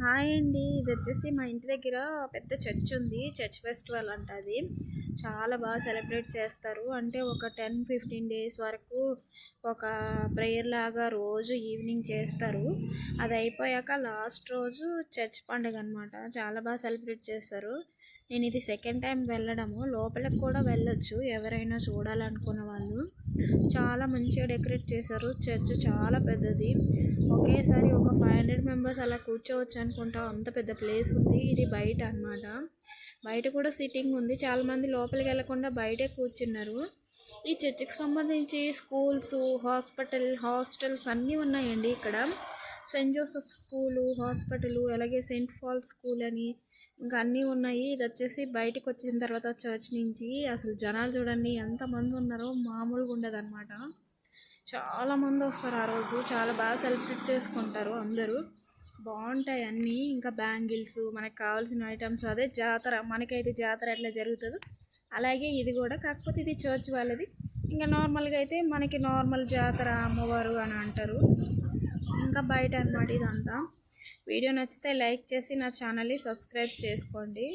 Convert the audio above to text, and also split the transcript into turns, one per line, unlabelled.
Hi అండి. ఇది వచ్చేసి మా ఇంటి దగ్గర పెద్ద చర్చ్ ఉంది. చర్చ్ ఫెస్టివల్ అంట అది. చాలా బాగా సెలబ్రేట్ చేస్తారు. అంటే ఒక 10-15 డేస్ వరకు ఒక ప్రేయర్ లాగా రోజు ఈవినింగ్ చేస్తారు. అది అయిపోయాక లాస్ట్ రోజు చర్చ్ పండుగ అనమాట. చాలా బాగా సెలబ్రేట్ చేస్తారు. నేను ఇది సెకండ్ టైం వెళ్ళడము. లోపలికి కూడా వెళ్ళొచ్చు ఎవరైనా చూడాలనుకున్న వాళ్ళు. చాలా మంచిగా డెకరేట్ చేశారు. చర్చ్ చాలా పెద్దది. ఒకేసారి ఒక 500 మెంబర్స్ అలా కూర్చోవచ్చు అనుకుంటా. అంత పెద్ద ప్లేస్ ఉంది. ఇది బయట అన్నమాట. బయట కూడా సిట్టింగ్ ఉంది. చాలామంది లోపలికి వెళ్ళకుండా బయటే కూర్చున్నారు. ఈ చర్చికి సంబంధించి స్కూల్స్, హాస్టల్స్ అన్నీ ఉన్నాయండి ఇక్కడ. సెయింట్ జోసెఫ్ స్కూలు, హాస్పిటల్, అలాగే సెయింట్ పాల్ స్కూల్ అని ఇంకా అన్నీ ఉన్నాయి. ఇది వచ్చేసి బయటకు వచ్చిన తర్వాత చర్చ్ నుంచి అసలు జనాలు చూడండి ఎంతమంది ఉన్నారో, మామూలుగా ఉండదు అనమాట. చాలామంది వస్తారు ఆ రోజు. చాలా బాగా సెలబ్రేట్ చేసుకుంటారు అందరూ. బాగుంటాయి అన్నీ. ఇంకా బ్యాంగిల్స్, మనకు కావాల్సిన ఐటమ్స్. అదే జాతర, మనకైతే జాతర ఎట్లా జరుగుతుందో అలాగే ఇది కూడా. కాకపోతే ఇది చర్చ్ వాళ్ళది. ఇంకా నార్మల్గా అయితే మనకి నార్మల్ జాతర, అమ్మవారు అని అంటారు. ఇంకా బయట అన్నమాట ఇదంతా. వీడియో నచ్చితే లైక్ చేసి నా ఛానల్ని సబ్స్క్రైబ్ చేసుకోండి.